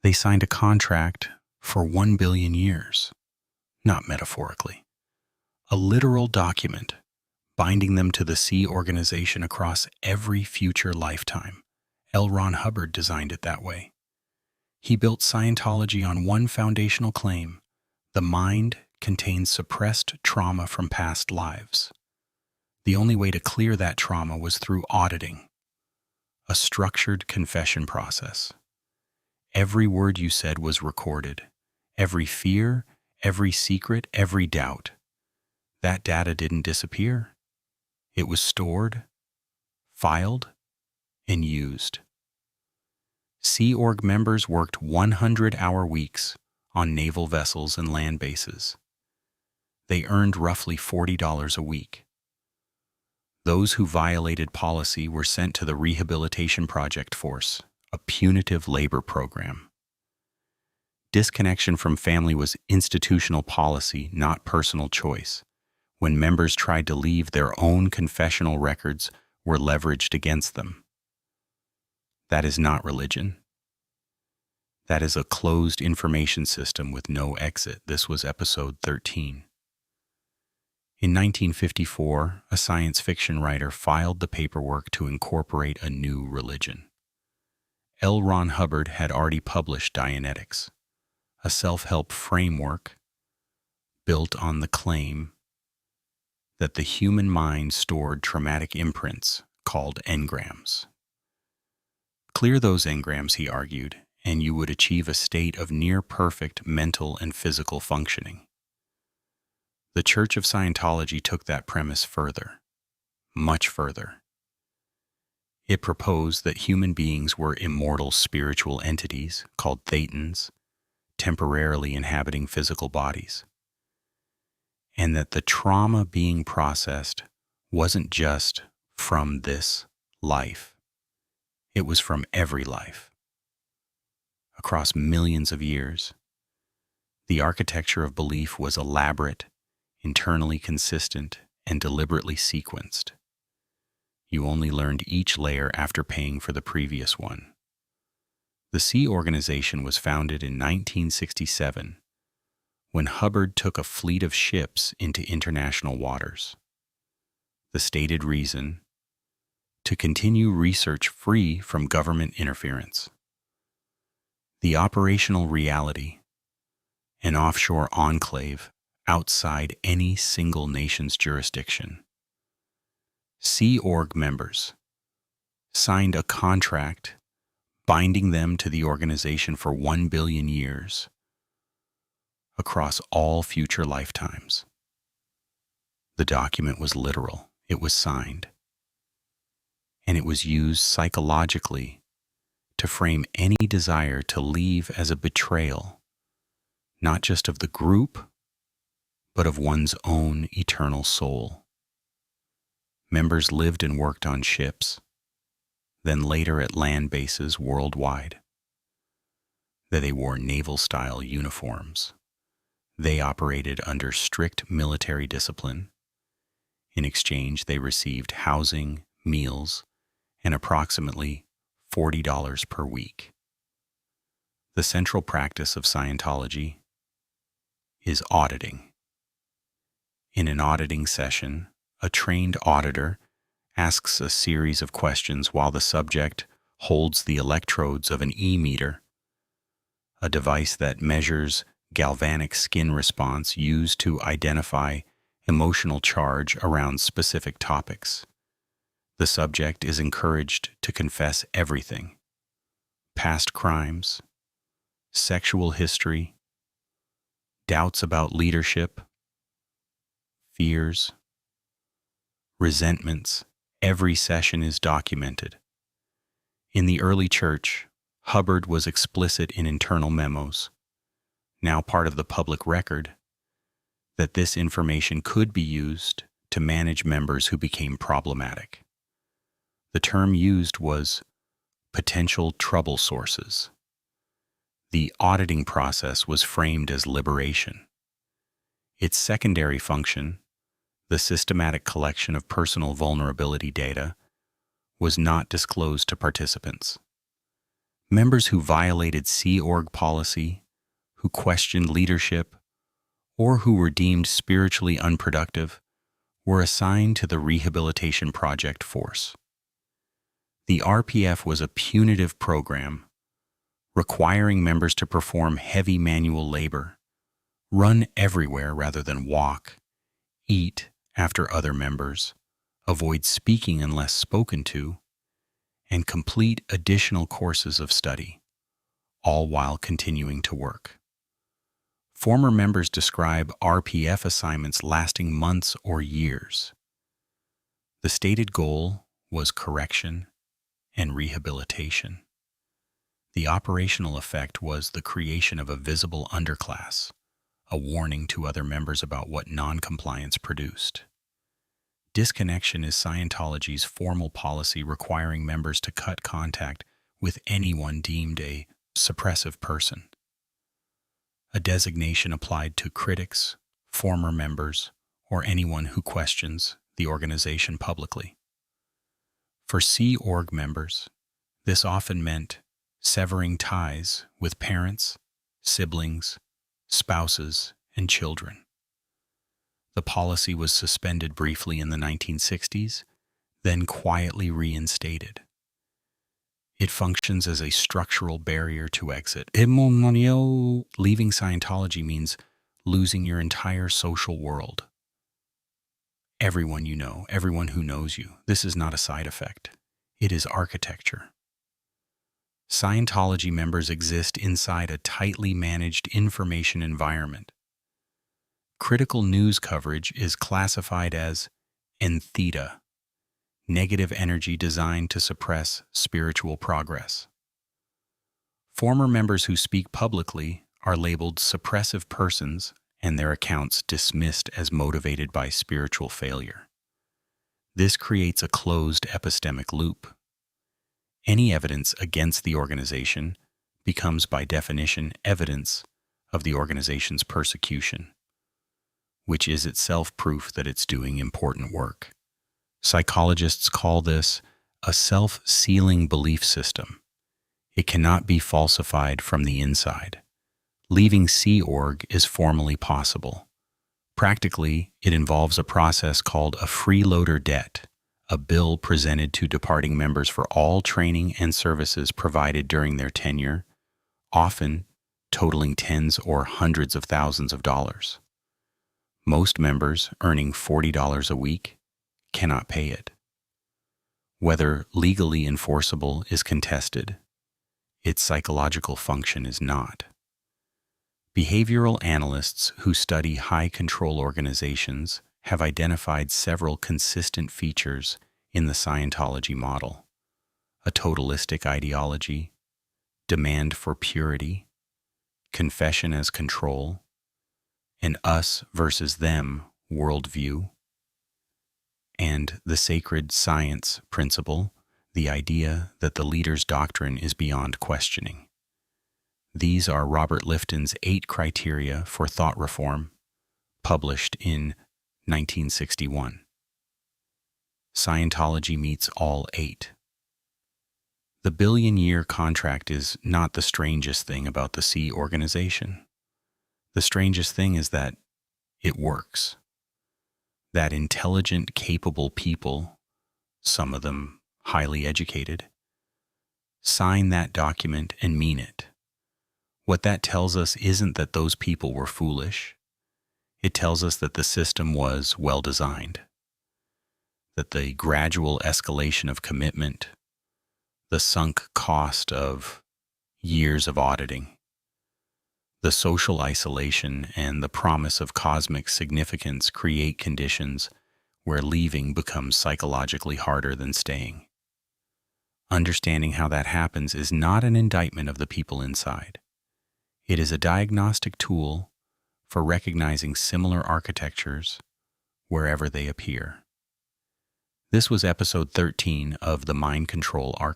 They signed a contract for 1 billion years, not metaphorically. A literal document binding them to the Sea Organization across every future lifetime. L. Ron Hubbard designed it that way. He built Scientology on one foundational claim: the mind contains suppressed trauma from past lives. The only way to clear that trauma was through auditing, a structured confession process. Every word you said was recorded. Every fear, every secret, every doubt. That data didn't disappear. It was stored, filed, and used. Sea Org members worked 100-hour weeks on naval vessels and land bases. They earned roughly $40 a week. Those who violated policy were sent to the Rehabilitation Project Force, a punitive labor program. Disconnection from family was institutional policy, not personal choice. When members tried to leave, their own confessional records were leveraged against them. That is not religion. That is a closed information system with no exit. This was episode 13. In 1954, a science fiction writer filed the paperwork to incorporate a new religion. L. Ron Hubbard had already published Dianetics, a self-help framework built on the claim that the human mind stored traumatic imprints called engrams. Clear those engrams, he argued, and you would achieve a state of near-perfect mental and physical functioning. The Church of Scientology took that premise further, much further. It proposed that human beings were immortal spiritual entities called thetans, temporarily inhabiting physical bodies, and that the trauma being processed wasn't just from this life. It was from every life. Across millions of years, the architecture of belief was elaborate, internally consistent, and deliberately sequenced. You only learned each layer after paying for the previous one. The Sea Organization was founded in 1967 when Hubbard took a fleet of ships into international waters. The stated reason: to continue research free from government interference. The operational reality: an offshore enclave outside any single nation's jurisdiction. Sea Org members signed a contract binding them to the organization for 1 billion years across all future lifetimes. The document was literal. It was signed. And it was used psychologically to frame any desire to leave as a betrayal, not just of the group, but of one's own eternal soul. Members lived and worked on ships, then later at land bases worldwide. They wore naval-style uniforms. They operated under strict military discipline. In exchange, they received housing, meals, and approximately $40 per week. The central practice of Scientology is auditing. In an auditing session, a trained auditor asks a series of questions while the subject holds the electrodes of an e-meter, a device that measures galvanic skin response used to identify emotional charge around specific topics. The subject is encouraged to confess everything: past crimes, sexual history, doubts about leadership, fears, resentments. Every session is documented. In the early church, Hubbard was explicit in internal memos, now part of the public record, that this information could be used to manage members who became problematic. The term used was potential trouble sources. The auditing process was framed as liberation. Its secondary function, the systematic collection of personal vulnerability data, was not disclosed to participants. Members who violated Sea Org policy, who questioned leadership, or who were deemed spiritually unproductive were assigned to the Rehabilitation Project force. The RPF was a punitive program requiring members to perform heavy manual labor, run everywhere rather than walk, eat after other members, avoid speaking unless spoken to, and complete additional courses of study, all while continuing to work. Former members describe RPF assignments lasting months or years. The stated goal was correction and rehabilitation. The operational effect was the creation of a visible underclass, a warning to other members about what non-compliance produced. Disconnection is Scientology's formal policy requiring members to cut contact with anyone deemed a suppressive person. A designation applied to critics, former members, or anyone who questions the organization publicly. For Sea Org members, this often meant severing ties with parents, siblings, spouses, and children. The policy was suspended briefly in the 1960s, then quietly reinstated. It functions as a structural barrier to exit. Leaving Scientology means losing your entire social world. Everyone you know, everyone who knows you. This is not a side effect. It is architecture. Scientology members exist inside a tightly managed information environment. Critical news coverage is classified as entheta, negative energy designed to suppress spiritual progress. Former members who speak publicly are labeled suppressive persons and their accounts dismissed as motivated by spiritual failure. This creates a closed epistemic loop. Any evidence against the organization becomes by definition evidence of the organization's persecution, which is itself proof that it's doing important work. Psychologists call this a self-sealing belief system. It cannot be falsified from the inside. Leaving Sea Org is formally possible. Practically, it involves a process called a freeloader debt, a bill presented to departing members for all training and services provided during their tenure, often totaling tens or hundreds of thousands of dollars. Most members earning $40 a week cannot pay it. Whether legally enforceable is contested. Its psychological function is not. Behavioral analysts who study high-control organizations have identified several consistent features in the Scientology model: a totalistic ideology, demand for purity, confession as control, an us versus them worldview, and the sacred science principle, the idea that the leader's doctrine is beyond questioning. These are Robert Lifton's 8 criteria for thought reform, published in 1961. Scientology meets all 8. The billion-year contract is not the strangest thing about the Sea organization. The strangest thing is that it works. That intelligent, capable people, some of them highly educated, sign that document and mean it. What that tells us isn't that those people were foolish. It tells us that the system was well designed, that the gradual escalation of commitment, the sunk cost of years of auditing, the social isolation and the promise of cosmic significance create conditions where leaving becomes psychologically harder than staying. Understanding how that happens is not an indictment of the people inside. It is a diagnostic tool for recognizing similar architectures wherever they appear. This was episode 13 of the Mind Control Arc.